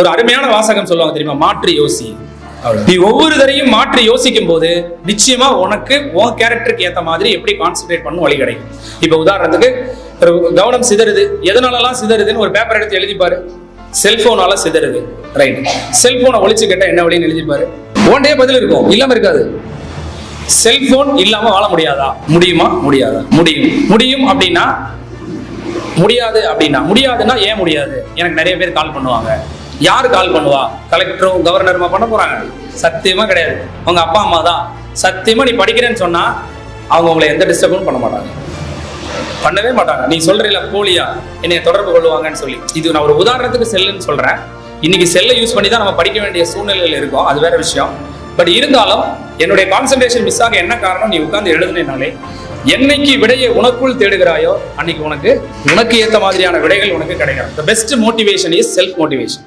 ஒரு அருமையான வாசகம் சொல்லுவாங்க தெரியுமா, மாற்றி யோசி. நீ ஒவ்வொரு தரையும் மாற்றி யோசிக்கும் போது நிச்சயமா உனக்கு உன் கேரக்டருக்கு ஏத்த மாதிரி எப்படி கான்சென்ட்ரேட் பண்ண வழி கிடைக்கும். இப்ப உதாரணத்துக்கு ஒரு கவனம் சிதறுது, எதனாலலாம் சிதறுதுன்னு ஒரு பேப்பர் எடுத்து எழுதிப்பாரு. செல்போனால சிதறுது, ரைட். செல்போனை ஒழிச்சு கேட்டா என்ன வழின்னு எழுதிப்பாரு. ஒன்டே பதில் இருக்கும், இல்லாம இருக்காது. செல்போன் இல்லாம வாழ முடியாதா? முடியுமா? முடியாதா? முடியும். முடியும் அப்படின்னா முடியாது அப்படின்னா முடியாதுன்னா ஏன் முடியாது? எனக்கு நிறைய பேர் கால் பண்ணுவாங்க. யாரு கால் பண்ணுவா? கலெக்டரும் கவர்னருமா பண்ண போறாங்க? சத்தியமா கிடையாது. உங்க அப்பா அம்மா தான். சத்தியமா நீ படிக்கிறேன்னு சொன்னா அவங்க உங்களை எந்த டிஸ்டர்பும் பண்ண மாட்டாங்க, பண்ணவே மாட்டாங்க. நீ சொல்றீல போலியா என்னைய தொடர்பு கொள்ளுவாங்கன்னு சொல்லி, இது நான் ஒரு உதாரணத்துக்கு செல்லுன்னு சொல்றேன். இன்னைக்கு செல்லை யூஸ் பண்ணி தான் நம்ம படிக்க வேண்டிய சூழ்நிலையில் இருக்கோம், அது வேற விஷயம். பட் இருந்தாலும் என்னுடைய கான்சென்ட்ரேஷன் மிஸ் ஆக என்ன காரணம்? நீ உட்கார்ந்து எழுதுனாலே என்னைக்கு விடையை உனக்குள் தேடுகிறாயோ அன்னைக்கு உனக்கு ஏற்ற மாதிரியான விடைகள் உனக்கு கிடைக்கும். The best motivation is self motivation.